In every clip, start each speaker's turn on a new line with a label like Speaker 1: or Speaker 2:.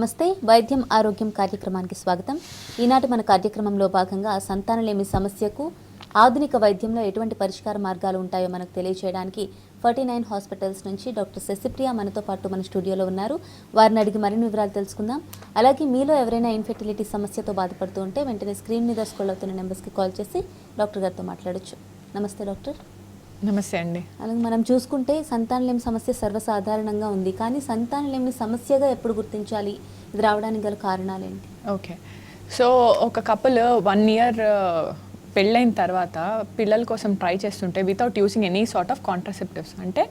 Speaker 1: నమస్తే. వైద్యం ఆరోగ్యం కార్యక్రమానికి స్వాగతం. ఈనాటి మన కార్యక్రమంలో భాగంగా సంతానలేమి సమస్యకు ఆధునిక వైద్యంలో ఎటువంటి పరిష్కార మార్గాలు ఉంటాయో మనకు తెలియజేయడానికి 49 హాస్పిటల్స్ నుంచి డాక్టర్ శశిప్రియ మనతో పాటు మన స్టూడియోలో ఉన్నారు. వారిని అడిగి మరిన్ని వివరాలు తెలుసుకుందాం. అలాగే మీలో ఎవరైనా ఇన్ఫెర్టిలిటీ సమస్యతో బాధపడుతూ ఉంటే వెంటనే స్క్రీన్ మీద స్క్రోల్ అవుతున్న నెంబర్స్కి కాల్ చేసి డాక్టర్ గారితో మాట్లాడొచ్చు. నమస్తే డాక్టర్.
Speaker 2: నమస్తే అండి.
Speaker 1: అలాగే మనం చూసుకుంటే సంతానలేమి సమస్య సర్వసాధారణంగా ఉంది, కానీ సంతానలేమి సమస్యగా ఎప్పుడు గుర్తించాలి, ఇది రావడానికి గల కారణాలు ఏంటి?
Speaker 2: ఓకే, సో ఒక కపుల్ 1 ఇయర్ పెళ్ళైన తర్వాత పిల్లల కోసం ట్రై చేస్తుంటే without using any sort of contraceptives, అంటే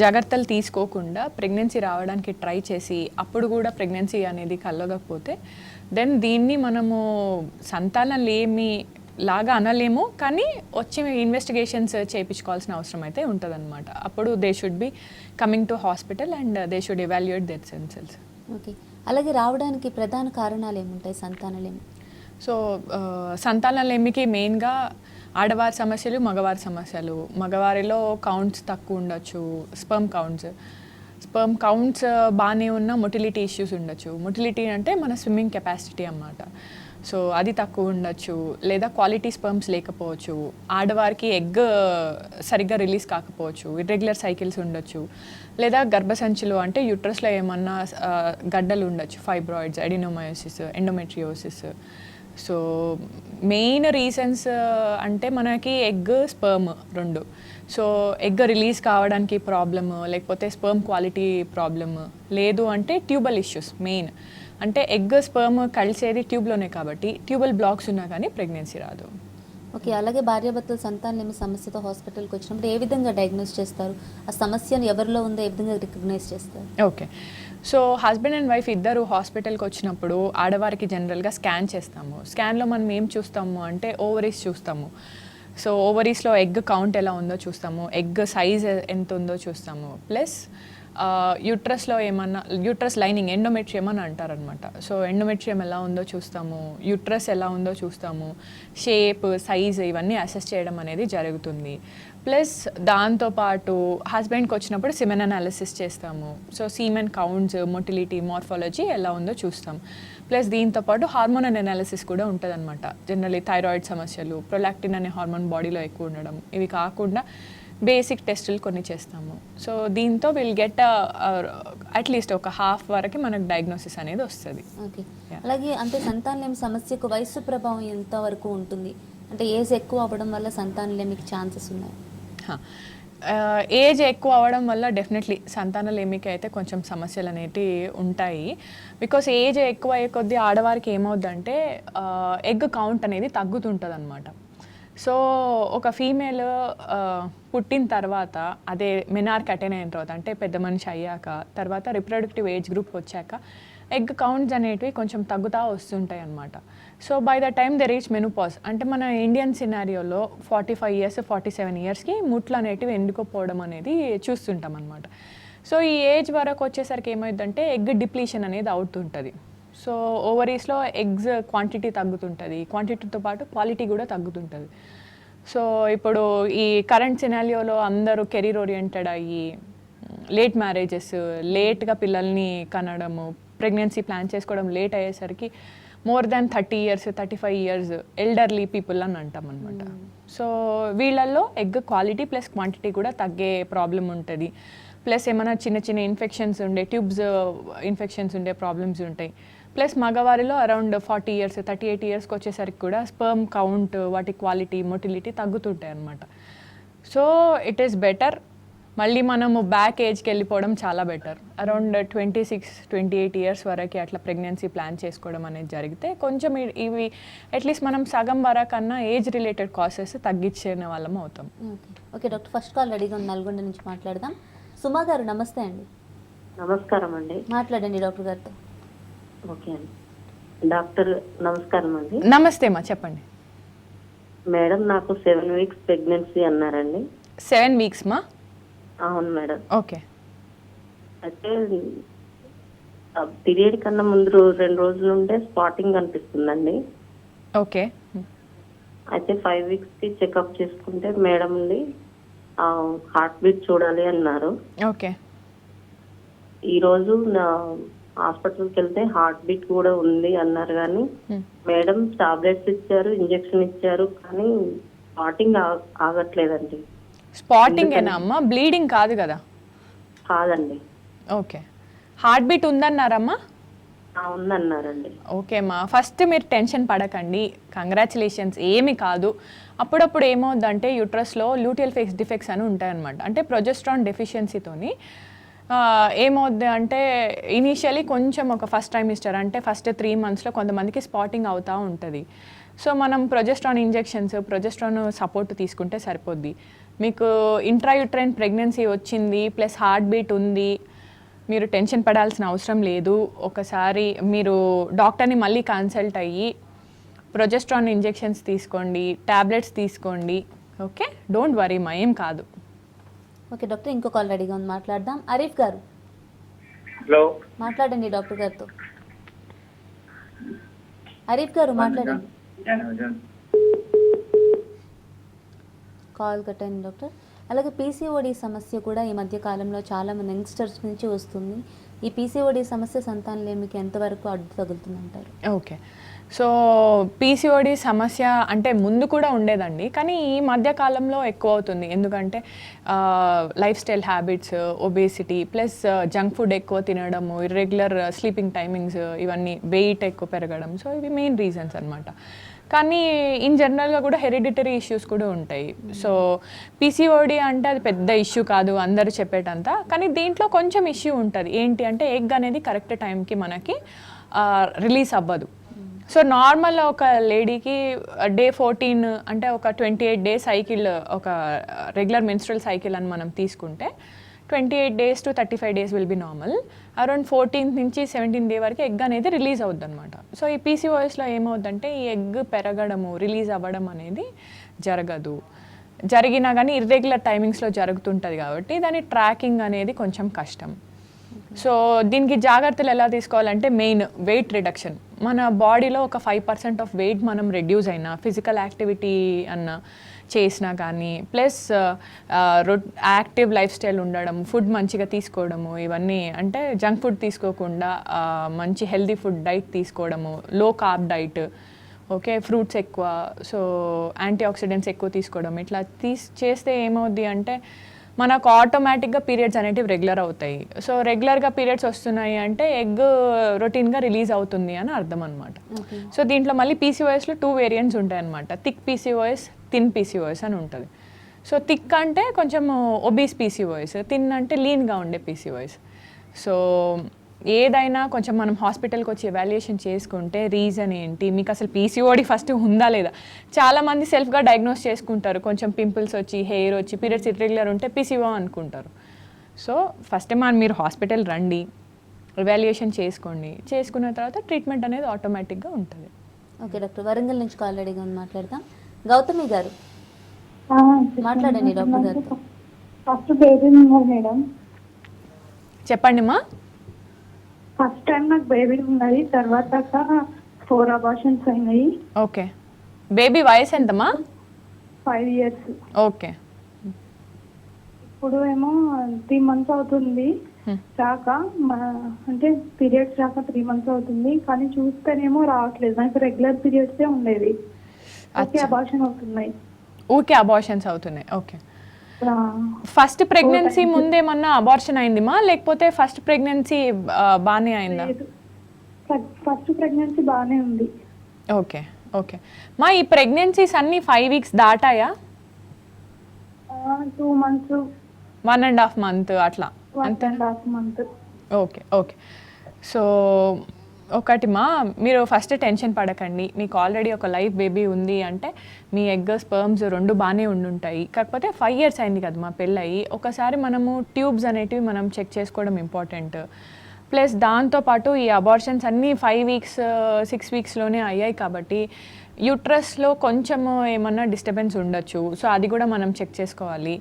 Speaker 2: జాగ్రత్తలు తీసుకోకుండా ప్రెగ్నెన్సీ రావడానికి ట్రై చేసి అప్పుడు కూడా ప్రెగ్నెన్సీ అనేది కలగకపోతే దెన్ దీన్ని మనము సంతానలేమి లాగా అనలేము, కానీ వచ్చి ఇన్వెస్టిగేషన్స్ చేయించుకోవాల్సిన అవసరం అయితే ఉంటుందన్నమాట. అప్పుడు they should be coming to hospital and they should evaluate their senses.
Speaker 1: Okay, అలాగే రావడానికి ప్రధాన కారణాలు ఏముంటాయి సంతానలేమి?
Speaker 2: సో సంతానలేమికి మెయిన్గా ఆడవారి సమస్యలు, మగవారి సమస్యలు. మగవారిలో కౌంట్స్ తక్కువ ఉండొచ్చు, స్పర్మ్ కౌంట్స్ బాగానే ఉన్న మొటిలిటీ ఇష్యూస్ ఉండొచ్చు. మొటిలిటీ అంటే మన స్విమ్మింగ్ కెపాసిటీ అన్నమాట. సో అది తక్కువ ఉండొచ్చు, లేదా క్వాలిటీ స్పర్మ్స్ లేకపోవచ్చు, ఆడవారికి ఎగ్ సరిగ్గా రిలీజ్ కాకపోవచ్చు, ఇర్రెగ్యులర్ సైకిల్స్ ఉండొచ్చు, లేదా గర్భసంచిలో అంటే యూట్రస్లో ఏమన్నా గడ్డలు ఉండొచ్చు, fibroids, adenomyosis, endometriosis. So main reasons అంటే మనకి ఎగ్, స్పర్మ్ రెండు. సో ఎగ్ రిలీజ్ కావడానికి ప్రాబ్లమ్, లేకపోతే స్పర్మ్ క్వాలిటీ ప్రాబ్లమ్, లేదు అంటే ట్యూబల్ ఇష్యూస్. మెయిన్ అంటే ఎగ్, స్పర్మ్ కలిసేది ట్యూబ్లోనే, కాబట్టి ట్యూబల్ బ్లాక్స్ ఉన్నా కానీ ప్రెగ్నెన్సీ రాదు.
Speaker 1: ఓకే, అలాగే భార్యాభర్తలు సంతానలేమి సమస్యతో హాస్పిటల్కి వచ్చినప్పుడు ఏ విధంగా డయాగ్నోస్ చేస్తారు? ఆ సమస్యను ఎవరిలో ఉందో ఏ విధంగా రికగ్నైజ్ చేస్తారు?
Speaker 2: Okay, so husband and wife ఇద్దరు హాస్పిటల్కి వచ్చినప్పుడు ఆడవారికి జనరల్గా స్కాన్ చేస్తాము. స్కాన్లో మనం ఏం చూస్తాము అంటే ఓవరీస్ చూస్తాము. సో ఓవరీస్లో ఎగ్ కౌంట్ ఎలా ఉందో చూస్తాము, ఎగ్ సైజ్ ఎంత ఉందో చూస్తాము, ప్లస్ యూట్రస్లో ఏమన్నా యూట్రస్ లైనింగ్ ఎండోమెట్రియం అని అంటారనమాట. సో ఎండోమెట్రియం ఎలా ఉందో చూస్తాము, యూట్రస్ ఎలా ఉందో చూస్తాము, షేప్, సైజ్ ఇవన్నీ అసెస్ చేయడం అనేది జరుగుతుంది. ప్లస్ దాంతోపాటు హస్బెండ్కి వచ్చినప్పుడు సిమెన్ అనాలిసిస్ చేస్తాము. So semen counts, motility, morphology ఎలా ఉందో చూస్తాం. ప్లస్ దీంతోపాటు హార్మోనల్ అనాలిసిస్ కూడా ఉంటుంది అనమాట. జనరల్లీ థైరాయిడ్ సమస్యలు, ప్రొలాక్టిన్ అనే హార్మోన్ బాడీలో ఎక్కువ ఉండడం, ఇవి కాకుండా బేసిక్ టెస్టులు కొన్ని చేస్తాము. సో దీంతో విల్ గెట్ అట్లీస్ట్ ఒక హాఫ్ వరకు మనకు డయాగ్నోసిస్ అనేది వస్తుంది.
Speaker 1: ఓకే, అలాగే అంటే సంతానలేమి సమస్యకు వయసు ప్రభావం ఎంతవరకు ఉంటుంది? అంటే ఏజ్ ఎక్కువ అవ్వడం వల్ల సంతానలేమికి ఛాన్సెస్ ఉన్నాయి?
Speaker 2: ఏజ్ ఎక్కువ అవ్వడం వల్ల డెఫినెట్లీ సంతానలేమికి అయితే కొంచెం సమస్యలు అనేవి ఉంటాయి. బికాస్ ఏజ్ ఎక్కువ అయ్యే కొద్దీ ఆడవారికి ఏమవుద్దంటే ఎగ్ కౌంట్ అనేది తగ్గుతుంటుంది అనమాట. సో ఒక ఫీమేల్ పుట్టిన తర్వాత, అదే మెనార్క్ అటైన్ అయిన తర్వాత, అంటే పెద్ద మనిషి అయ్యాక, తర్వాత రిప్రొడక్టివ్ ఏజ్ గ్రూప్ వచ్చాక ఎగ్ కౌంట్స్ అనేటివి కొంచెం తగ్గుతూ వస్తుంటాయి అన్నమాట. So by the time they reach menopause, అంటే మన ఇండియన్ సినారియోలో 45 ఇయర్స్, 47 ఇయర్స్కి ముట్లు అనేటివి ఎండుకోపోవడం అనేది చూస్తుంటాం అనమాట. సో ఈ ఏజ్ వరకు వచ్చేసరికి ఏమవుతుందంటే ఎగ్ డిప్లీషన్ అనేది అవుతుంటుంది. సో ఓవరీస్లో ఎగ్స్ క్వాంటిటీ తగ్గుతుంటుంది, క్వాంటిటీతో పాటు క్వాలిటీ కూడా తగ్గుతుంటుంది. సో ఇప్పుడు ఈ కరెంట్ సినారియోలో అందరూ కెరీర్ ఓరియంటెడ్ అయ్యి లేట్ మ్యారేజెస్, లేట్గా పిల్లల్ని కనడము, ప్రెగ్నెన్సీ ప్లాన్ చేసుకోవడం లేట్ అయ్యేసరికి more than 30 years, 35 years elderly people అని అంటాం అనమాట. సో వీళ్ళల్లో ఎగ్ క్వాలిటీ ప్లస్ క్వాంటిటీ కూడా తగ్గే ప్రాబ్లం ఉంటుంది. ప్లస్ ఏమైనా చిన్న చిన్న ఇన్ఫెక్షన్స్ ఉండే, ట్యూబ్స్ ఇన్ఫెక్షన్స్ ఉండే ప్రాబ్లమ్స్ ఉంటాయి. ప్లస్ మగవారిలో అరౌండ్ 40 ఇయర్స్, 38 ఇయర్స్కి వచ్చేసరికి కూడా స్పర్మ్ కౌంట్, వాటి క్వాలిటీ, మొటిలిటీ తగ్గుతుంటాయి అన్నమాట. సో ఇట్ ఈస్ బెటర్ మళ్ళీ మనము బ్యాక్ ఏజ్కి వెళ్ళిపోవడం చాలా బెటర్. అరౌండ్ 26-28 ఇయర్స్ వరకు అట్లా ప్రెగ్నెన్సీ ప్లాన్ చేసుకోవడం అనేది జరిగితే కొంచెం ఇవి అట్లీస్ట్ మనం సగం వరకన్నా ఏజ్ రిలేటెడ్ కాసెస్ తగ్గించిన వాళ్ళం అవుతాం.
Speaker 1: ఓకే డాక్టర్, ఫస్ట్ కాల్ రెడీగా ఉంది, నల్గొండ నుంచి మాట్లాడదాం. సుమా గారు నమస్తే అండి.
Speaker 3: నమస్కారం అండి.
Speaker 1: మాట్లాడండి డాక్టర్ గారితో.
Speaker 3: ఓకే అండి. డాక్టర్ నమస్కారం అండి.
Speaker 2: నమస్తే అమ్మా, చెప్పండి
Speaker 3: మేడం. నాకు 7 వీక్స్ ప్రెగ్నెన్సీ అన్నారండి.
Speaker 2: 7 వీక్స్ మా?
Speaker 3: అవును మేడం.
Speaker 2: ఓకే,
Speaker 3: అయితే పీరియడ్ కన్నా ముందు 2 రోజుల నుండే స్పాటింగ్ అనిపిస్తుందండి.
Speaker 2: ఓకే,
Speaker 3: అయితే 5 వీక్స్కి చెకప్ చేసుకుంటే మేడం ఉంది హార్ట్ బీట్ చూడాలి అన్నారు.
Speaker 2: ఓకే.
Speaker 3: ఈరోజు హాస్పిటల్కి వెళ్తే హార్ట్ బీట్ కూడా ఉంది అన్నారు, కానీ మేడం టాబ్లెట్స్ ఇచ్చారు, ఇంజెక్షన్ ఇచ్చారు, కానీ స్పాటింగ్ ఆగట్లేదండి.
Speaker 2: స్పాటింగ్ ఏనా అమ్మా, బ్లీడింగ్ కాదు కదా?
Speaker 3: కాదండి.
Speaker 2: ఓకే, హార్ట్ బీట్ ఉందన్నారమ్మా?
Speaker 3: ఉందన్నారండి.
Speaker 2: ఓకే అమ్మా, ఫస్ట్ మీరు టెన్షన్ పడకండి, కంగ్రాచులేషన్స్, ఏమి కాదు. అప్పుడప్పుడు ఏమవుద్దంటే యూట్రస్లో లూటియల్ ఫేస్ డిఫెక్ట్స్ అని ఉంటాయన్నమాట. అంటే ప్రొజెస్ట్రాన్ డెఫిషియన్సీతోని ఏమవుద్ది అంటే ఇనీషియలీ కొంచెం ఒక ఫస్ట్ ట్రైమిస్టర్ అంటే ఫస్ట్ 3 monthsలో కొంతమందికి స్పాటింగ్ అవుతూ ఉంటుంది. సో మనం ప్రొజెస్ట్రాన్ ఇంజెక్షన్స్, ప్రొజెస్ట్రాన్ సపోర్ట్ తీసుకుంటే సరిపోద్ది. మీకు ఇంట్రాయూట్రైన్ ప్రెగ్నెన్సీ వచ్చింది ప్లస్ హార్ట్ బీట్ ఉంది, మీరు టెన్షన్ పడాల్సిన అవసరం లేదు. ఒకసారి మీరు డాక్టర్ని మళ్ళీ కన్సల్ట్ అయ్యి ప్రొజెస్ట్రాన్ ఇంజెక్షన్స్ తీసుకోండి, టాబ్లెట్స్ తీసుకోండి. ఓకే, డోంట్ వరీ మా, ఏం కాదు.
Speaker 1: ఓకే డాక్టర్, ఇంకో కాల్ రెడీగా ఉంది, మాట్లాడదాం. అరీఫ్ గారు,
Speaker 4: హలో,
Speaker 1: మాట్లాడండి డాక్టర్ గారితో. అరీఫ్ గారు మాట్లాడండి. కాల్ కట్ అయింది డాక్టర్. అలాగే పీసీఓడి సమస్య కూడా ఈ మధ్య కాలంలో చాలా మంది యంగ్స్టర్స్ నుంచి వస్తుంది. ఈ పీసీఓడి సమస్య సంతానలేమికి ఎంతవరకు అడ్డు తగులుతుందంటారు?
Speaker 2: ఓకే, సో పీసీఓడి సమస్య అంటే ముందు కూడా ఉండేదండి, కానీ ఈ మధ్య కాలంలో ఎక్కువ అవుతుంది. ఎందుకంటే life style habits, obesity plus junk food ఎక్కువ తినడము, ఇర్రెగ్యులర్ స్లీపింగ్ టైమింగ్స్, ఇవన్నీ వెయిట్ ఎక్కువ పెరగడం. సో ఇవి మెయిన్ రీజన్స్ అనమాట. కానీ ఇన్ జనరల్గా కూడా హెరిడిటరీ ఇష్యూస్ కూడా ఉంటాయి. సో పీసీఓడి అంటే అది పెద్ద ఇష్యూ కాదు అందరూ చెప్పేటంతా, కానీ దీంట్లో కొంచెం ఇష్యూ ఉంటుంది. ఏంటి అంటే ఎగ్ అనేది కరెక్ట్ టైంకి మనకి రిలీజ్ అవ్వదు. సో నార్మల్ ఒక లేడీకి డే 14 అంటే ఒక 28 days సైకిల్, ఒక రెగ్యులర్ మెన్స్ట్రల్ సైకిల్ అని మనం తీసుకుంటే 28 days to 35 days will be normal. Around 14th నుంచి 17th day వరకు ఎగ్ అనేది రిలీజ్ అవుద్ది అనమాట. సో ఈ పీసీఓఎస్లో ఏమవుద్దంటే ఈ ఎగ్ పెరగడము, రిలీజ్ అవ్వడం అనేది జరగదు. జరిగినా కానీ ఇర్రెగ్యులర్ టైమింగ్స్లో జరుగుతుంటుంది కాబట్టి దాని ట్రాకింగ్ అనేది కొంచెం కష్టం. సో దీనికి జాగ్రత్తలు ఎలా తీసుకోవాలంటే మెయిన్ వెయిట్ రిడక్షన్. మన బాడీలో ఒక 5% ఆఫ్ వెయిట్ మనం రెడ్యూస్ అయినా, ఫిజికల్ యాక్టివిటీ అన్నా చేసినా కానీ, ప్లస్ యాక్టివ్ లైఫ్ స్టైల్ ఉండడం, ఫుడ్ మంచిగా తీసుకోవడము, ఇవన్నీ అంటే జంక్ ఫుడ్ తీసుకోకుండా మంచి హెల్దీ ఫుడ్ డైట్ తీసుకోవడము, లో కార్బ్ డైట్, ఓకే, ఫ్రూట్స్ ఎక్కువ, సో యాంటీ ఆక్సిడెంట్స్ ఎక్కువ తీసుకోవడం, ఇట్లా చేస్తే ఏమవుద్ది అంటే మనకు ఆటోమేటిక్గా పీరియడ్స్ అనేటివి రెగ్యులర్ అవుతాయి. సో రెగ్యులర్గా పీరియడ్స్ వస్తున్నాయి అంటే ఎగ్ రొటీన్గా రిలీజ్ అవుతుంది అని అర్థం అనమాట. సో దీంట్లో మళ్ళీ పీసీఓఎస్లో 2 వేరియంట్స్ ఉంటాయి అనమాట. థిక్ పీసీఓఎస్, థిన్ పీసీఓఎస్ అని ఉంటుంది. సో థిక్ అంటే కొంచెం ఒబీస్ పీసీఓఎస్, థిన్ అంటే లీన్గా ఉండే పీసీఓఎస్. సో ఏదైనా కొంచెం మనం హాస్పిటల్కి వచ్చి ఎవాల్యుయేషన్ చేసుకుంటే రీజన్ ఏంటి, మీకు అసలు పీసీఓడి ఫస్ట్ ఉందా లేదా. చాలామంది సెల్ఫ్గా డయాగ్నోస్ చేసుకుంటారు, కొంచెం పింపుల్స్ వచ్చి, హెయిర్ వచ్చి, పీరియడ్స్ ఇర్రెగ్యులర్ ఉంటే పీసీఓ అనుకుంటారు. సో ఫస్ట్ మీరు హాస్పిటల్ రండి, ఎవాల్యుయేషన్ చేసుకోండి, చేసుకున్న తర్వాత ట్రీట్మెంట్ అనేది ఆటోమేటిక్గా ఉంటుంది.
Speaker 1: ఓకే డాక్టర్, వరంగల్ నుంచి కాల్ రెడీగా ఉంది, మాట్లాడదాం. గౌతమి గారు, మాట్లాడండి డాక్టర్ గారితో.
Speaker 5: ఫస్ట్ బేబీ ఉన్నారు మేడం.
Speaker 2: చెప్పండి అమ్మా.
Speaker 5: ఫస్ట్ టైం నాకు బేబీ ఉన్నది, తర్వాత 4 అబార్షన్స్ అయినాయి.
Speaker 2: ఓకే, బేబీ వయసు ఎంతమ్మా?
Speaker 5: 5 years.
Speaker 2: ఓకే,
Speaker 5: ఇప్పుడు ఏమో 3 months అవుతుంది రాక, అంటే పీరియడ్స్ రాక 3 months అవుతుంది, కానీ చూస్తేనేమో రావట్లేదు. నాకు రెగ్యులర్ పీరియడ్సే ఉండేది, ఓకే అబార్షన్ అవుతున్నాయి.
Speaker 2: ఊకే అబార్షన్స్ అవుతున్నాయి. ఓకే, ఫస్ట్ ప్రెగ్నెన్సీ ముందేమన్నా అబార్షన్ అయిందిమా, లేకపోతే ఫస్ట్ ప్రెగ్నెన్సీ బాగానే అయిందా?
Speaker 5: ఫస్ట్ ప్రెగ్నెన్సీ బాగానే ఉంది.
Speaker 2: ఓకే ఓకే మా, ఈ ప్రెగ్నెన్సీస్ అన్నీ 5 weeks దాటాయా?
Speaker 5: 2 months,
Speaker 2: 1.5 month అట్లా?
Speaker 5: 1.5 month.
Speaker 2: Okay okay. సో ఒకటి మా, మీరు ఫస్ట్ టెన్షన్ పడకండి. మీకు ఆల్రెడీ ఒక లైఫ్ బేబీ ఉంది అంటే మీ ఎగ్, స్పర్మ్స్ 2 బాగానే ఉండుంటాయి. కాకపోతే 5 years అయింది కదా మా పెళ్ళయి. ఒకసారి మనము ట్యూబ్స్ అనేటివి మనం చెక్ చేసుకోవడం ఇంపార్టెంట్. ప్లస్ దాంతోపాటు ఈ అబార్షన్స్ అన్నీ 5 weeks, 6 weeksలోనే అయ్యాయి కాబట్టి యూట్రస్లో కొంచెము ఏమన్నా డిస్టర్బెన్స్ ఉండొచ్చు. సో అది కూడా మనం చెక్ చేసుకోవాలి.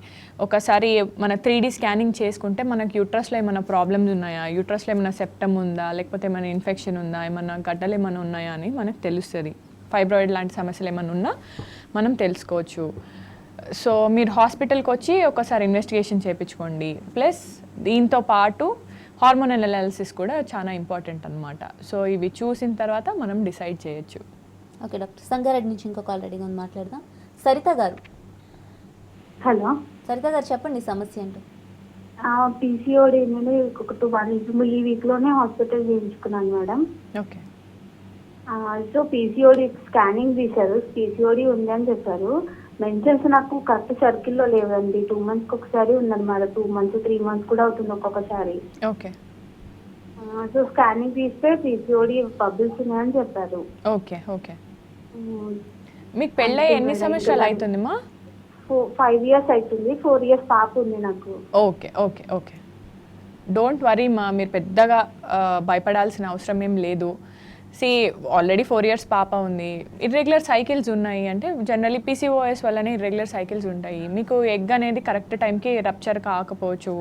Speaker 2: ఒకసారి మన 3D స్కానింగ్ చేసుకుంటే మనకు యూట్రస్లో ఏమైనా ప్రాబ్లమ్స్ ఉన్నాయా, యూట్రస్లో ఏమైనా సెప్టమ్ ఉందా, లేకపోతే ఏమైనా ఇన్ఫెక్షన్ ఉందా, ఏమైనా గడ్డలు ఏమైనా ఉన్నాయా అని మనకు తెలుస్తుంది. ఫైబ్రాయిడ్ లాంటి సమస్యలు ఏమైనా ఉన్నా మనం తెలుసుకోవచ్చు. సో మీరు హాస్పిటల్కి వచ్చి ఒకసారి ఇన్వెస్టిగేషన్ చేయించుకోండి. ప్లస్ దీంతో పాటు హార్మోనల్ అనాలిసిస్ కూడా చాలా ఇంపార్టెంట్ అనమాట. సో ఇవి చూసిన తర్వాత మనం డిసైడ్ చేయొచ్చు.
Speaker 1: Okay doctor. సంగారెడ్డి నుంచి ఇంకో కాల్ రెడీగా ఉంది, మాట్లాడదాం. సరిత గారు.
Speaker 5: హలో,
Speaker 1: సరిత గారు చెప్పండి సమస్య ఏంటో.
Speaker 5: పీసీఓడి అనేది ఒక 2 months ఈ వీక్లోనే హాస్పిటల్ చేయించుకున్నాను madam.
Speaker 2: Okay.
Speaker 5: So PCOD scanning తీశారు, పీసీఓడి ఉంది అని చెప్పారు. మెన్షన్స్ నాకు కరెక్ట్ సర్కిల్లో లేవండి. 2 months ఒకసారి ఉందన్నమాట. 2 months 3 months కూడా అవుతుంది ఒక్కొక్కసారి.
Speaker 2: ఓకే.
Speaker 5: సో స్కానింగ్ తీస్తే పీసీఓడి బబుల్స్ ఉన్నాయని చెప్పారు.
Speaker 2: ఓకే. ఓకే. మీకు పెళ్ళై ఎన్ని సంవత్సరాలు అవుతుందిమా?
Speaker 5: 5 years అవుతుంది. 4 years పాప ఉంది నాకు.
Speaker 2: Okay. Okay. Okay. Don't worry మా, మీరు పెద్దగా భయపడాల్సిన అవసరం ఏం లేదు. ఆల్రెడీ 4 years పాప ఉంది, ఇర్రెగ్యులర్ సైకిల్స్ ఉన్నాయి అంటే జనరలీ పీసీఓఎస్ వల్లనే ఇర్రెగ్యులర్ సైకిల్స్ ఉంటాయి. మీకు ఎగ్ అనేది కరెక్ట్ టైంకి రప్చర్ కాకపోవచ్చు,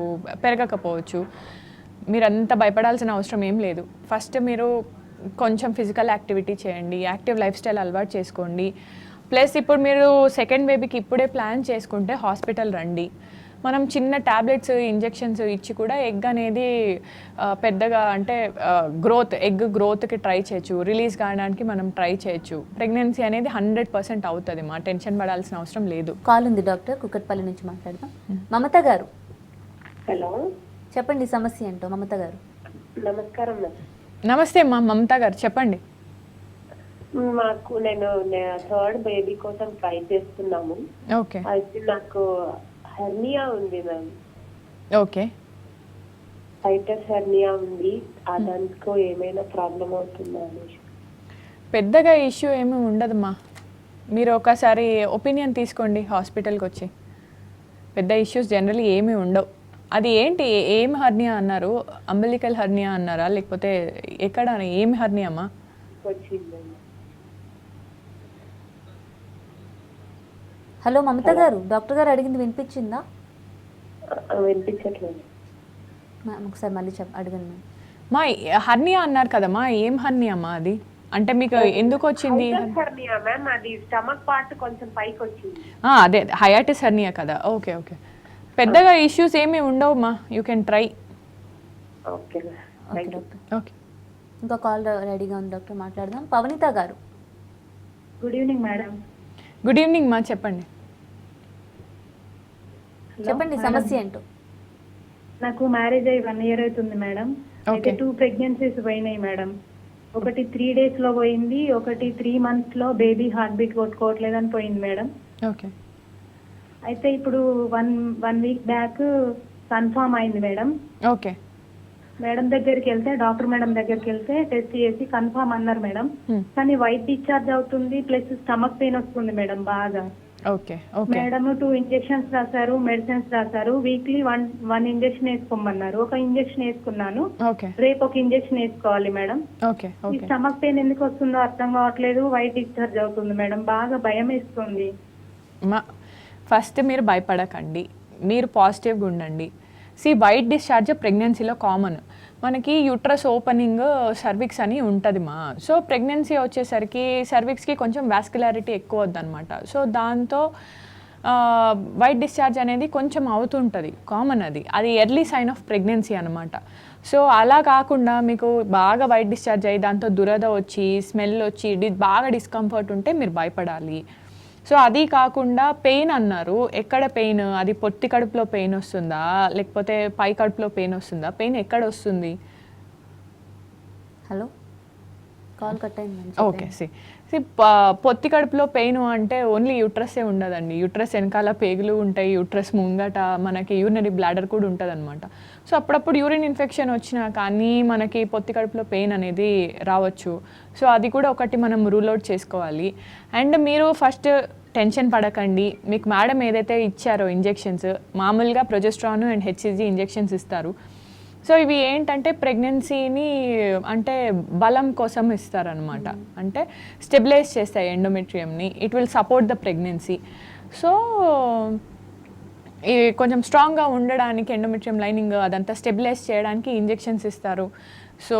Speaker 2: పెరగకపోవచ్చు. మీరు అంత భయపడాల్సిన అవసరం ఏం లేదు. ఫస్ట్ మీరు కొంచెం ఫిజికల్ యాక్టివిటీ చేయండి, యాక్టివ్ లైఫ్ స్టైల్ అలవాటు చేసుకోండి. ప్లస్ ఇప్పుడు మీరు సెకండ్ బేబీకి ఇప్పుడే ప్లాన్ చేసుకుంటే హాస్పిటల్ రండి. మనం చిన్న ట్యాబ్లెట్స్, ఇంజెక్షన్స్ ఇచ్చి కూడా ఎగ్ అనేది పెద్దగా అంటే ఎగ్ గ్రోత్కి ట్రై చేయొచ్చు, రిలీజ్ కావడానికి మనం ట్రై చేయొచ్చు. ప్రెగ్నెన్సీ అనేది 100% అవుతుంది మా, టెన్షన్ పడాల్సిన అవసరం లేదు.
Speaker 1: కాల్ ఉంది డాక్టర్, కుక్కట్పల్లి నుంచి మాట్లాడదాం. మమత గారు.
Speaker 3: హలో,
Speaker 1: చెప్పండి సమస్య ఏంటో మమత గారు.
Speaker 3: నమస్కారం మేడం.
Speaker 2: నమస్తే అమ్మా మమతా గారు, చెప్పండి.
Speaker 3: నేను 3rd బేబీ కోసం ట్రై చేస్తున్నాము.
Speaker 2: ఓకే.
Speaker 3: అయితే నాకు హెర్నియా ఉంది మ్యామ్.
Speaker 2: ఓకే.
Speaker 3: హైటస్ హెర్నియా ఉంది. దానికో ఏమైనా ప్రాబ్లం అవుతుందా అని.
Speaker 2: పెద్దగా ఇష్యూ ఏమీ ఉండదమ్మా. మీరు ఒకసారి ఒపీనియన్ తీసుకోండి హాస్పిటల్కి వచ్చి. పెద్ద ఇష్యూస్ జనరల్లీ ఏమీ ఉండవు. అది ఏంటి, ఏం హర్నియా అన్నారు? అంబలికల్ హర్నియా అన్నారా, లేకపోతే ఎక్కడ, ఏం హర్నియా అమ్మా?
Speaker 3: వచ్చిందండి.
Speaker 1: హలో మమత గారు, డాక్టర్ గారు అడిగింది వినిపించిందా?
Speaker 3: వినిపించట్లేదు.
Speaker 1: ఒకసారి మళ్ళీ అడగండి.
Speaker 2: మా హర్నియా అన్నారు కదమ్మా, ఏం హర్నియా అమ్మా అది? అంటే మీకు ఎందుకు వచ్చింది?
Speaker 3: హెర్నియా మ్యామ్, అది స్టమక్ పార్ట్ కొంచెం పైకి వచ్చింది.
Speaker 2: అదే హయాటిస్ హర్నియా కదా. ఓకే. ఓకే. పెద్దగా ఇష్యూస్ ఏమీ ఉండవు మా, you can try.
Speaker 3: Okay
Speaker 1: okay doctor.
Speaker 2: Okay.
Speaker 1: ఇంకో కాల్ రెడీగా ఉంది డాక్టర్, మాట్లాడదాం. పవనిత గారు.
Speaker 5: Good evening madam.
Speaker 2: Good evening మా, చెప్పండి.
Speaker 1: చెప్పండి సమస్య ఏంటో.
Speaker 5: నాకు మ్యారేజ్ అయ్యి 1 year అవుతుంది మేడం. అయితే 2 pregnancies పోయినాయి మేడం. ఒకటి 3 days లో పోయింది, ఒకటి 3 months లో బేబీ హార్ట్ బీట్ కొట్టుకోవట్లేదని పోయింది మేడం.
Speaker 2: ఓకే.
Speaker 5: అయితే ఇప్పుడు 1 week బ్యాక్ కన్ఫర్మ్ అయింది మేడం.
Speaker 2: ఓకే.
Speaker 5: మేడం దగ్గరికి వెళ్తే, డాక్టర్ మేడం దగ్గరికి వెళ్తే టెస్ట్ చేసి కన్ఫర్మ్ అన్నారు మేడం. కానీ వైట్ డిశ్చార్జ్ అవుతుంది, ప్లస్ స్టమక్ పెయిన్ వస్తుంది మేడం బాగా.
Speaker 2: ఓకే. ఓకే.
Speaker 5: మేడం 2 injections రాశారు, మెడిసిన్స్ రాశారు. Weekly 1 injection వేసుకోమన్నారు. ఒక ఇంజెక్షన్ వేసుకున్నాను.
Speaker 2: ఓకే.
Speaker 5: రేపు ఒక ఇంజెక్షన్ వేసుకోవాలి మేడం.
Speaker 2: ఓకే.
Speaker 5: ఈ
Speaker 2: ఓకే.
Speaker 5: స్టమక్ పెయిన్ ఎందుకు వస్తుందో అర్థం కావట్లేదు. వైట్ డిశ్చార్జ్ అవుతుంది మేడం, బాగా భయం వేస్తుంది.
Speaker 2: మా ఫస్ట్ మీరు భయపడకండి, మీరు పాజిటివ్గా ఉండండి. వైట్ డిశ్చార్జ్ ప్రెగ్నెన్సీలో కామన్. మనకి యూట్రస్ ఓపెనింగ్ సర్విక్స్ అని ఉంటుంది మా. సో ప్రెగ్నెన్సీ వచ్చేసరికి సర్విక్స్కి కొంచెం వాస్కులారిటీ ఎక్కువ వద్దనమాట. సో దాంతో వైట్ డిశ్చార్జ్ అనేది కొంచెం అవుతుంటుంది, కామన్. అది ఎర్లీ సైన్ ఆఫ్ ప్రెగ్నెన్సీ అనమాట. సో అలా కాకుండా మీకు బాగా వైట్ డిశ్చార్జ్ అయ్యి దాంతో దురద వచ్చి, స్మెల్ వచ్చి, బాగా డిస్కంఫర్ట్ ఉంటే మీరు భయపడాలి. సో అది కాకుండా పెయిన్ అన్నారు, ఎక్కడ పెయిన్? అది పొత్తి కడుపులో పెయిన్ వస్తుందా, లేకపోతే పై కడుపులో పెయిన్ వస్తుందా? పెయిన్ ఎక్కడ వస్తుంది?
Speaker 1: హలో, కాల్ కట్ అయింది.
Speaker 2: ఓకే. పొత్తి కడుపులో పెయిన్ అంటే ఓన్లీ యూట్రస్సే ఉండదండి. యూట్రస్ వెనకాల పేగులు ఉంటాయి, యూట్రస్ ముంగట మనకి యూరినరీ బ్లాడర్ కూడా ఉంటుంది అనమాట. సో అప్పుడప్పుడు యూరిన్ ఇన్ఫెక్షన్ వచ్చినా కానీ మనకి పొత్తి కడుపులో పెయిన్ అనేది రావచ్చు. సో అది కూడా ఒకటి మనం రూల్ అవుట్ చేసుకోవాలి. అండ్ మీరు ఫస్ట్ టెన్షన్ పడకండి. మీకు మేడం ఏదైతే ఇచ్చారో ఇంజెక్షన్స్, మామూలుగా ప్రొజెస్ట్రాన్ అండ్ హెచ్సిజీ ఇంజెక్షన్స్ ఇస్తారు. సో ఇవి ఏంటంటే ప్రెగ్నెన్సీని అంటే బలం కోసం ఇస్తారనమాట. అంటే స్టెబిలైజ్ చేస్తాయి ఎండోమెట్రియంని. It will support the pregnancy. So ఈ కొంచెం స్ట్రాంగ్గా ఉండడానికి ఎండోమెట్రియం లైనింగ్ అదంతా స్టెబిలైజ్ చేయడానికి ఇంజెక్షన్స్ ఇస్తారు. సో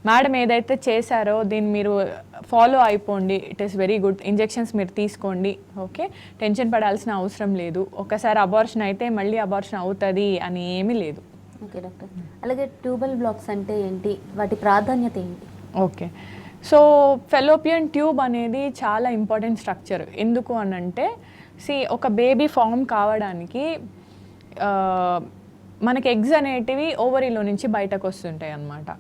Speaker 2: మేడం ఏదైతే చేశారో దీన్ని మీరు ఫాలో అయిపోండి. It is very good. Injections మీరు తీసుకోండి. ఓకే, టెన్షన్ పడాల్సిన అవసరం లేదు. ఒకసారి అబార్షన్ అయితే మళ్ళీ అబార్షన్ అవుతుంది అని ఏమీ లేదు.
Speaker 1: Okay doctor. అలాగే ట్యూబల్ బ్లాక్స్ అంటే ఏంటి, వాటి ప్రాధాన్యత ఏంటి?
Speaker 2: ఓకే. సో ఫెలోపియన్ ట్యూబ్ అనేది చాలా ఇంపార్టెంట్ స్ట్రక్చర్. ఎందుకు అనంటే ఒక బేబీ ఫామ్ కావడానికి మనకి ఎగ్స్ అనేటివి ఓవరీలో నుంచి బయటకు వస్తుంటాయి అన్నమాట.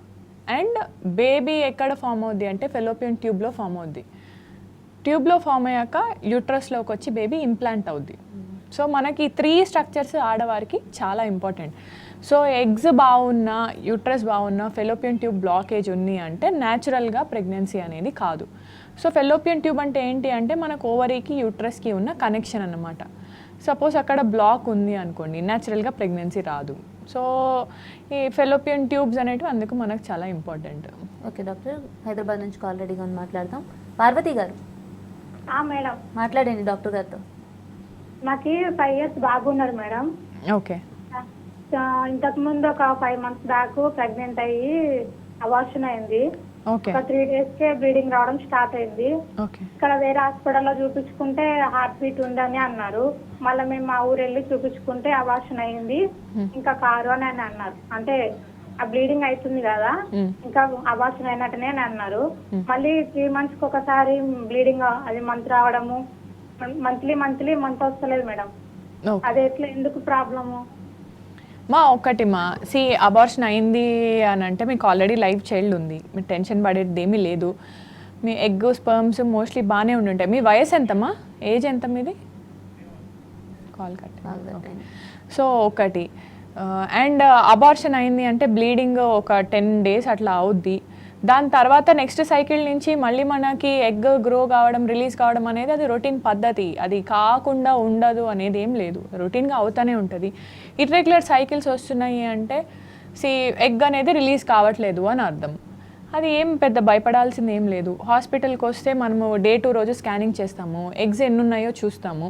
Speaker 2: అండ్ బేబీ ఎక్కడ ఫామ్ అవుద్ది అంటే ఫెలోపియన్ ట్యూబ్లో ఫామ్ అవుద్ది. ట్యూబ్లో ఫామ్ అయ్యాక యూట్రస్లోకి వచ్చి బేబీ ఇంప్లాంట్ అవుద్ది. సో మనకి 3 స్ట్రక్చర్స్ ఆడవారికి చాలా ఇంపార్టెంట్. సో ఎగ్స్ బాగున్నా, యూట్రస్ బాగున్నా, ఫెలోపియన్ ట్యూబ్ బ్లాకేజ్ ఉంది అంటే న్యాచురల్గా ప్రెగ్నెన్సీ అనేది కాదు. సో ఫెలోపియన్ ట్యూబ్ అంటే ఏంటి అంటే మనకు ఓవరీకి యూట్రస్కి ఉన్న కనెక్షన్ అన్నమాట. సపోజ్ అక్కడ బ్లాక్ ఉంది అనుకోండి, న్యాచురల్గా ప్రెగ్నెన్సీ రాదు. సో ఈ ఫెలోపియన్ ట్యూబ్స్ అనేటివి అందుకు మనకు చాలా ఇంపార్టెంట్.
Speaker 1: ఓకే డాక్టర్, హైదరాబాద్ నుంచి కాల్ రెడీగా ఉంది, మాట్లాడదాం. పార్వతి గారు
Speaker 5: మేడం
Speaker 1: మాట్లాడండి డాక్టర్ గారితో.
Speaker 5: నాకు 5 ఇయర్స్ బాగున్నాడు మేడం.
Speaker 2: ఓకే.
Speaker 5: ఇంతకు ముందు ఒక 5 మంత్స్ బ్యాక్ ప్రెగ్నెంట్ అయ్యి అబార్షన్ అయింది.
Speaker 2: ఓకే.
Speaker 5: ఒక 3 days కే బ్లీడింగ్ రావడం స్టార్ట్ అయింది.
Speaker 2: ఓకే.
Speaker 5: ఇక్కడ వేరే హాస్పిటల్లో చూపించుకుంటే హార్ట్ బీట్ ఉందని అన్నారు. మళ్ళీ మేము మా ఊరు వెళ్ళి చూపించుకుంటే అబార్షన్ అయింది, ఇంకా కారు అని అన్నారు. అంటే ఆ బ్లీడింగ్ అవుతుంది కదా, ఇంకా అబార్షన్ అయినట్టునే అని అన్నారు. మళ్ళీ 3 months కి ఒకసారి బ్లీడింగ్ అది మంత్ రావడము, మంత్లీ మంత్ వస్తలేదు మేడం. అది ఎట్లా, ఎందుకు ప్రాబ్లము?
Speaker 2: ఒకటి అబార్షన్ అయింది అని అంటే మీకు ఆల్రెడీ లైవ్ చైల్డ్ ఉంది, మీరు టెన్షన్ పడేది ఏమీ లేదు. మీ ఎగ్ స్పర్మ్స్ మోస్ట్లీ బాగానే ఉండుంటాయి. మీ వయసు ఎంతమ్మా, ఏజ్ ఎంత మీది? Call cut. సో ఒకటి, అండ్ అబార్షన్ అయింది అంటే బ్లీడింగ్ ఒక 10 days అట్లా అవుద్ది. దాని తర్వాత నెక్స్ట్ సైకిల్ నుంచి మళ్ళీ మనకి ఎగ్ గ్రో కావడం, రిలీజ్ కావడం అనేది అది రొటీన్ పద్ధతి. అది కాకుండా ఉండదు అనేది ఏం లేదు, రొటీన్గా అవుతూనే ఉంటుంది. ఇర్రెగ్యులర్ సైకిల్స్ వస్తున్నాయి అంటే ఎగ్ అనేది రిలీజ్ కావట్లేదు అని అర్థం. అది ఏం పెద్ద భయపడాల్సింది ఏం లేదు. హాస్పిటల్కి వస్తే మనము డే 2 రోజు స్కానింగ్ చేస్తాము, ఎగ్స్ ఎన్ని ఉన్నాయో చూస్తాము.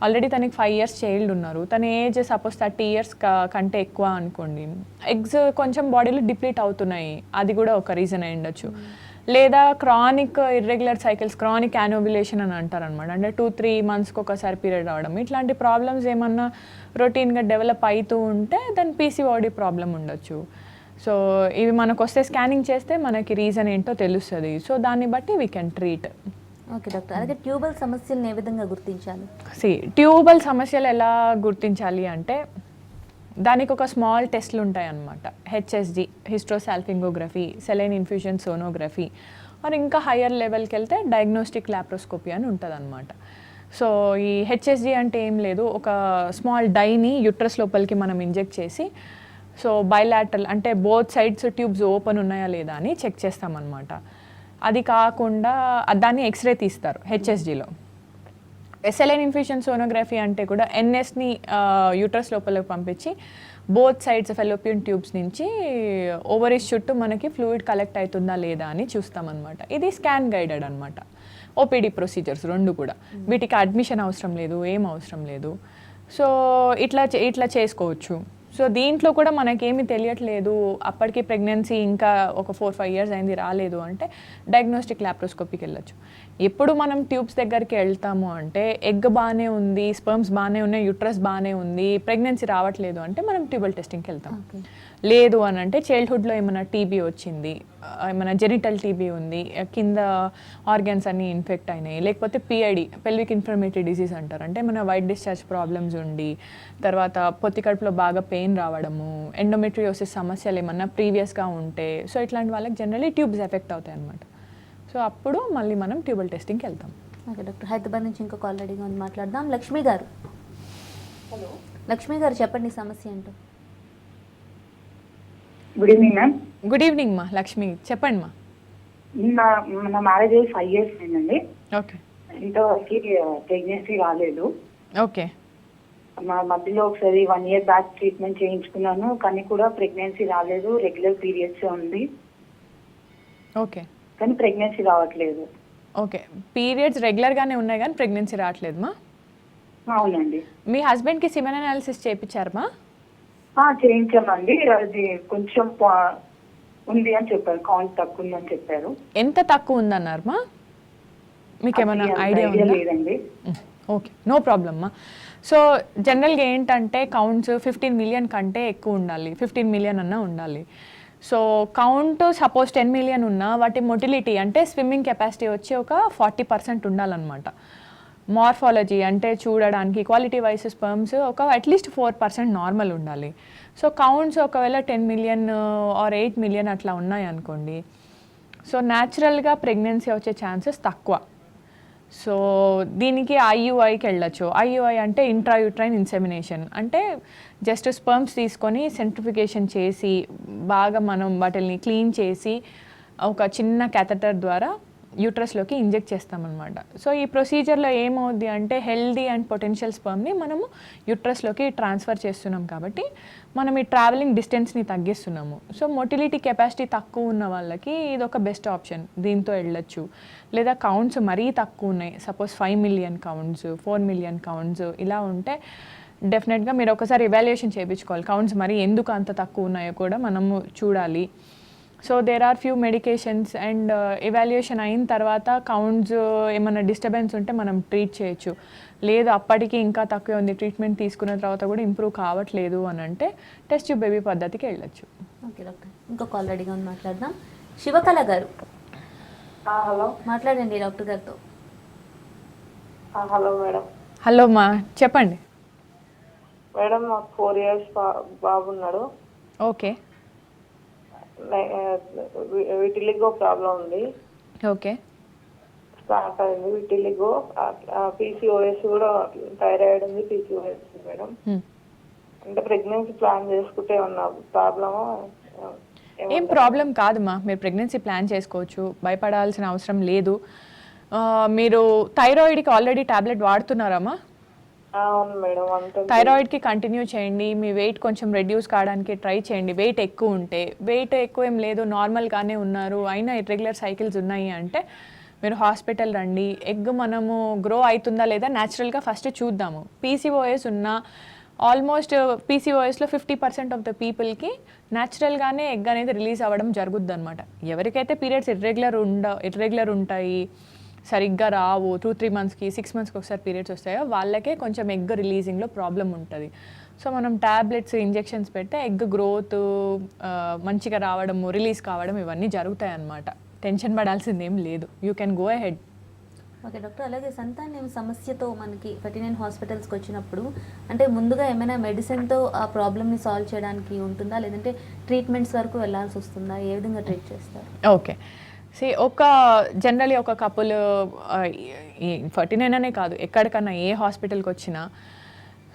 Speaker 2: ఆల్రెడీ తనకి 5 years చైల్డ్ ఉన్నారు, తన ఏజ్ సపోజ్ 30 years కంటే ఎక్కువ అనుకోండి. ఎగ్స్ కొంచెం బాడీలో డిప్లీట్ అవుతున్నాయి, అది కూడా ఒక రీజన్ అయి ఉండొచ్చు. లేదా క్రానిక్ ఇర్రెగ్యులర్ సైకిల్స్, క్రానిక్ యానోబులేషన్ అని అంటారు అనమాట. అంటే 2-3 monthsకి ఒకసారి పీరియడ్ రావడం, ఇట్లాంటి ప్రాబ్లమ్స్ ఏమన్నా రొటీన్గా డెవలప్ అవుతూ ఉంటే దాని పీసీఓడి ప్రాబ్లం ఉండొచ్చు. సో ఇవి మనకు వస్తే స్కానింగ్ చేస్తే మనకి రీజన్ ఏంటో తెలుస్తుంది. సో దాన్ని బట్టి we can treat.
Speaker 1: Okay doctor, అలాగే ట్యూబల్ సమస్యలను ఏ విధంగా గుర్తించాలి?
Speaker 2: ట్యూబల్ సమస్యలు ఎలా గుర్తించాలి అంటే దానికి ఒక స్మాల్ టెస్ట్లు ఉంటాయి అన్నమాట. హెచ్ఎస్జి, హిస్ట్రోసాల్ఫింగోగ్రఫీ, సెలైన్ ఇన్ఫ్యూజన్ సోనోగ్రఫీ, మరి ఇంకా హయ్యర్ లెవెల్కి వెళ్తే డయాగ్నోస్టిక్ లాప్రోస్కోపీ అని ఉంటుంది అనమాట. సో ఈ హెచ్ఎస్జి అంటే ఏం లేదు, ఒక స్మాల్ డైని యూట్రస్ లోపలికి మనం ఇంజెక్ట్ చేసి సో బైలాటరల్ అంటే బోత్ సైడ్స్ ట్యూబ్స్ ఓపెన్ ఉన్నాయా లేదా అని చెక్ చేస్తామన్నమాట. అది కాకుండా దాన్ని ఎక్స్రే తీస్తారు హెచ్ఎస్జిలో. సెలైన్ ఇన్ఫ్యూషన్ సోనోగ్రఫీ అంటే కూడా ఎన్ఎస్ని యూట్రస్ లోపలికి పంపించి బోత్ సైడ్స్ ఫెలోపియన్ ట్యూబ్స్ నుంచి ఓవరీస్ చుట్టూ మనకి ఫ్లూయిడ్ కలెక్ట్ అవుతుందా లేదా అని చూస్తామన్నమాట. ఇది స్కాన్ గైడెడ్ అనమాట. ఓపీడీ ప్రొసీజర్స్ 2 కూడా. వీటికి అడ్మిషన్ అవసరం లేదు, ఏం అవసరం లేదు. సో ఇట్లా చేసుకోవచ్చు. సో దీంట్లో కూడా మనకేమీ తెలియట్లేదు, అప్పటికి ప్రెగ్నెన్సీ ఇంకా ఒక 4-5 years అయింది రాలేదు అంటే డయాగ్నోస్టిక్ లాప్రోస్కోపీకి వెళ్ళొచ్చు. ఎప్పుడు మనం ట్యూబ్స్ దగ్గరికి వెళ్తాము అంటే ఎగ్ బాగానే ఉంది, స్పర్మ్స్ బాగానే ఉన్నాయి, యూట్రస్ బాగానే ఉంది, ప్రెగ్నెన్సీ రావట్లేదు అంటే మనం ట్యూబల్ టెస్టింగ్కి వెళ్తాం. లేదు అని అంటే చైల్డ్హుడ్లో ఏమైనా టీబీ వచ్చింది, ఏమైనా జెనిటల్ టీబీ ఉంది, కింద ఆర్గన్స్ అన్నీ ఇన్ఫెక్ట్ అయినాయి, లేకపోతే పిఐడి, పెల్విక్ ఇన్ఫ్లమేటరీ డిసీజ్ అంటారు. అంటే మన వైట్ డిశ్చార్జ్ ప్రాబ్లమ్స్ ఉండి, తర్వాత పొత్తి కడుపులో బాగా పెయిన్ రావడము, ఎండోమెట్రియోసిస్ సమస్యలు ఏమన్నా ప్రీవియస్గా ఉంటే, సో ఇట్లాంటి వాళ్ళకి జనరల్లీ ట్యూబ్స్ ఎఫెక్ట్ అవుతాయి అన్నమాట. సో అప్పుడు మళ్ళీ మనం ట్యూబల్ టెస్టింగ్కి వెళ్తాం.
Speaker 1: ఓకే డాక్టర్, హైదరాబాద్ నుంచి ఇంకొక కాల్ రెడీగా ఉంది, మాట్లాడదాం. లక్ష్మి గారు. హలో లక్ష్మి గారు, చెప్పండి సమస్య ఏంటో.
Speaker 4: Good evening ma'am.
Speaker 2: Good evening మా లక్ష్మి, చెప్పండి మా.
Speaker 4: నా మ్యారేజ్ అయ్యి 5 years అయిందండి.
Speaker 2: ఓకే.
Speaker 4: ఇంతవరకు ప్రెగ్నెన్సీ రాలేదు.
Speaker 2: ఓకే.
Speaker 4: మా మధ్యలో ఒకసారి 1 year బ్యాక్ ట్రీట్మెంట్ చేయించుకున్నాను, కానీ కూడా ప్రెగ్నెన్సీ రాలేదు. రెగ్యులర్ పీరియడ్స్ ఉంది,
Speaker 2: ఓకే,
Speaker 4: కానీ ప్రెగ్నెన్సీ రావట్లేదు.
Speaker 2: ఓకే, పీరియడ్స్ రెగ్యులర్గానే ఉన్నాయి కానీ ప్రెగ్నెన్సీ రావట్లేదు మా?
Speaker 4: అవునండి.
Speaker 2: మీ హస్బెండ్కి సిమెన్ అనాలిసిస్ చేయించారమ్మా?
Speaker 4: చేయించామండి. అది కొంచెం ఉంది అని చెప్పారు, కౌంట్ తక్కువ ఉందని చెప్పారు.
Speaker 2: ఎంత తక్కువ ఉందన్నారు మా? మీకు ఏమైనా
Speaker 4: అది అంత
Speaker 2: ఐడియా ఉందా?
Speaker 4: లేదండి.
Speaker 2: ఓకే, నో ప్రాబ్లమ్ అమ్మా. సో జనరల్గా ఏంటంటే కౌంట్స్ 15 మిలియన్ కంటే ఎక్కువ ఉండాలి, 15 మిలియన్ అన్నా ఉండాలి. సో కౌంట్ సపోజ్ 10 మిలియన్ ఉన్నా వాటి మొటిలిటీ అంటే స్విమ్మింగ్ కెపాసిటీ వచ్చి ఒక 40% ఉండాలన్నమాట. మార్ఫాలజీ అంటే చూడడానికి క్వాలిటీ వైస్ స్పర్మ్స్ ఒక అట్లీస్ట్ 4% నార్మల్ ఉండాలి. సో కౌంట్స్ ఒకవేళ 10 మిలియన్ ఆర్ 8 మిలియన్ అట్లా ఉన్నాయి అనుకోండి, సో న్యాచురల్గా ప్రెగ్నెన్సీ వచ్చే ఛాన్సెస్ తక్కువ. సో దీనికి ఐయుఐకి వెళ్ళచ్చు. ఐయుఐ అంటే ఇంట్రాయూట్రైన్ ఇన్సెమినేషన్, అంటే జస్ట్ స్పర్మ్స్ తీసుకొని సెంట్రిఫికేషన్ చేసి బాగా మనం వాటిని క్లీన్ చేసి ఒక చిన్న క్యాథెటర్ ద్వారా యూట్రస్లోకి ఇంజెక్ట్ చేస్తామన్నమాట. సో ఈ ప్రొసీజర్లో ఏమవుద్ది అంటే హెల్దీ అండ్ పొటెన్షియల్ స్పర్మ్ని మనము యూట్రస్లోకి ట్రాన్స్ఫర్ చేస్తున్నాం కాబట్టి మనం ఈ ట్రావెలింగ్ డిస్టెన్స్ని తగ్గిస్తున్నాము. సో మొటిలిటీ కెపాసిటీ తక్కువ ఉన్న వాళ్ళకి ఇది ఒక బెస్ట్ ఆప్షన్, దీంతో వెళ్ళొచ్చు. లేదా కౌంట్స్ మరీ తక్కువ ఉన్నాయి, suppose 5 million counts, 4 million counts ఇలా ఉంటే డెఫినెట్గా మీరు ఒకసారి ఎవాల్యుయేషన్ చేయించుకోవాలి. కౌంట్స్ మరీ ఎందుకు అంత తక్కువ ఉన్నాయో కూడా మనము చూడాలి. So there are few medications and evaluation అయిన తర్వాత కౌంట్స్ ఏమైనా డిస్టర్బెన్స్ ఉంటే మనం ట్రీట్ చేయొచ్చు. లేదు అప్పటికి ఇంకా తక్కువ ఉంది, ట్రీట్మెంట్ తీసుకున్న తర్వాత కూడా ఇంప్రూవ్ కావట్లేదు అని అంటే టెస్ట్ ట్యూబ్ బేబీ పద్ధతికి వెళ్ళొచ్చు.
Speaker 1: ఓకే డాక్టర్, ఇంకో కాల్ రెడీగా ఉంది, మాట్లాడదాం. శివకళ గారు
Speaker 4: హలో
Speaker 1: మాట్లాడండి డాక్టర్ గారితో.
Speaker 4: Hello madam.
Speaker 2: హలో మా, చెప్పండి.
Speaker 4: మేడం మాకు 4 years బాబున్నాడు.
Speaker 2: ఓకే
Speaker 4: విటిలిగో ప్రాబ్లం ఉంది.
Speaker 2: ఓకే
Speaker 4: స్టార్ట్ అయింది విటిలిగో, పీసీఓఎస్ కూడా, థైరాయిడ్ ఉంది, పీసీఓఎస్ ఉంది మేడం. అంటే ప్రెగ్నెన్సీ ప్లాన్ చేసుకుంటే ఉన్న ప్రాబ్లమా?
Speaker 2: ఏం ప్రాబ్లం కాదమ్మా, మీరు ప్రెగ్నెన్సీ ప్లాన్ చేసుకోవచ్చు, భయపడాల్సిన అవసరం లేదు. మీరు థైరాయిడ్కి ఆల్రెడీ టాబ్లెట్ వాడుతున్నారమ్మా?
Speaker 4: అవును మేడం. అంత
Speaker 2: థైరాయిడ్కి కంటిన్యూ చేయండి, మీ వెయిట్ కొంచెం రెడ్యూస్ కావడానికి ట్రై చేయండి. వెయిట్ ఎక్కువ ఉంటే, వెయిట్ ఎక్కువ ఏం లేదు నార్మల్గానే ఉన్నారు అయినా ఇర్రెగ్యులర్ సైకిల్స్ ఉన్నాయి అంటే మీరు హాస్పిటల్ రండి. ఎగ్ మనము గ్రో అవుతుందా లేదా న్యాచురల్గా ఫస్ట్ చూద్దాము. పీసీఓఎస్ ఉన్న ఆల్మోస్ట్ పీసీఓఎస్లో 50% ఆఫ్ ద పీపుల్కి న్యాచురల్గానే ఎగ్ అనేది రిలీజ్ అవ్వడం జరుగుద్ది అనమాట. ఎవరికైతే పీరియడ్స్ ఇర్రెగ్యులర్ ఉంటాయి, సరిగ్గా రావు, 2-3 monthsకి 6 monthsకి ఒకసారి పీరియడ్స్ వస్తాయో వాళ్ళకే కొంచెం ఎగ్ రిలీజింగ్లో ప్రాబ్లం ఉంటుంది. సో మనం ట్యాబ్లెట్స్ ఇంజెక్షన్స్ పెడితే ఎగ్ గ్రోత్ మంచిగా రావడము, రిలీజ్ కావడం ఇవన్నీ జరుగుతాయి అన్నమాట. టెన్షన్ పడాల్సింది ఏం లేదు, you can go ahead.
Speaker 1: Okay doctor, అలాగే సంతానం సమస్యతో మనకి 39 హాస్పిటల్స్కి వచ్చినప్పుడు అంటే ముందుగా ఏమైనా మెడిసిన్తో ఆ ప్రాబ్లమ్ని సాల్వ్ చేయడానికి ఉంటుందా, లేదంటే ట్రీట్మెంట్స్ వరకు వెళ్ళాల్సి వస్తుందా? ఏ విధంగా ట్రీట్ చేస్తారు?
Speaker 2: ఓకే, జనరలీ ఒక కపుల్ 39 అనే కాదు ఎక్కడికన్నా ఏ హాస్పిటల్కి వచ్చినా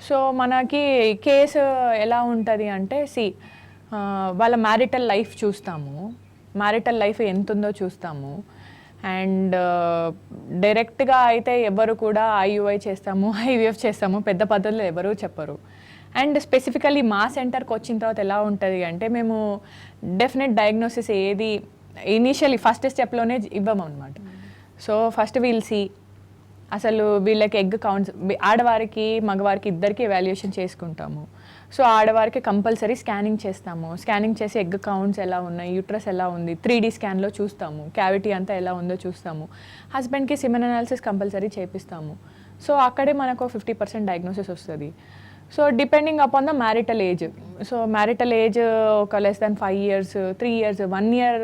Speaker 2: సో మనకి కేసు ఎలా ఉంటుంది అంటే వాళ్ళ మ్యారిటల్ లైఫ్ చూస్తాము, మ్యారిటల్ లైఫ్ ఎంత ఉందో చూస్తాము. అండ్ డైరెక్ట్గా అయితే ఎవరు కూడా ఐయుఐ చేస్తాము, ఐవీఎఫ్ చేస్తాము పెద్ద పద్ధతిలో ఎవరు చెప్పరు. అండ్ స్పెసిఫికల్లీ మా సెంటర్కి వచ్చిన తర్వాత ఎలా ఉంటుంది అంటే మేము డెఫినెట్ డయాగ్నోసిస్ ఏది ఇనీషియలీ ఫస్ట్ స్టెప్లోనే ఇవ్వమన్నమాట. సో ఫస్ట్ వీల్ సీ అసలు వీళ్ళకి ఎగ్ కౌంట్స్, ఆడవారికి మగవారికి ఇద్దరికి ఎవాల్యుయేషన్ చేసుకుంటాము. సో ఆడవారికి కంపల్సరీ స్కానింగ్ చేస్తాము, స్కానింగ్ చేసి ఎగ్ కౌంట్స్ ఎలా ఉన్నాయి, యూట్రస్ ఎలా ఉంది 3D స్కాన్లో చూస్తాము, క్యావిటీ అంతా ఎలా ఉందో చూస్తాము. హస్బెండ్కి సిమెన్ అనాలిసిస్ కంపల్సరీ చేపిస్తాము. సో అక్కడే మనకు 50% డయాగ్నోసిస్ వస్తుంది. So depending upon the marital age, so marital age ఒక less than 5 years, 3 years, 1 year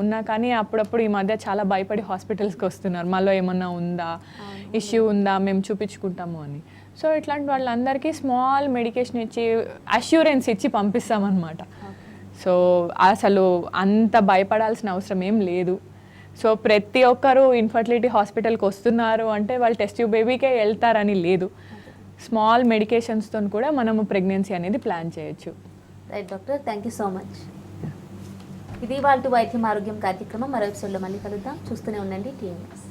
Speaker 2: ఉన్నా కానీ అప్పుడప్పుడు ఈ మధ్య చాలా భయపడి హాస్పిటల్స్కి వస్తున్నారు, మళ్ళీ ఏమన్నా ఉందా, ఇష్యూ ఉందా, మేము చూపించుకుంటాము అని. సో ఇట్లాంటి వాళ్ళందరికీ స్మాల్ మెడికేషన్ ఇచ్చి అష్యూరెన్స్ ఇచ్చి పంపిస్తామన్నమాట. సో అసలు అంత భయపడాల్సిన అవసరం ఏం లేదు. సో ప్రతి ఒక్కరూ ఇన్ఫర్టిలిటీ హాస్పిటల్కి వస్తున్నారు అంటే వాళ్ళు టెస్ట్ ట్యూబ్ బేబీకే వెళ్తారని లేదు, స్మాల్ మెడికేషన్స్తో కూడా మనము ప్రెగ్నెన్సీ అనేది ప్లాన్ చేయొచ్చు.
Speaker 1: Right doctor, thank you so much. ఇది వాళ్ళ వైద్యం ఆరోగ్యం కార్యక్రమం. మరో ఎపిసోడ్లో మళ్ళీ కలుద్దాం. చూస్తూనే ఉండండి టీవీ న్యూస్.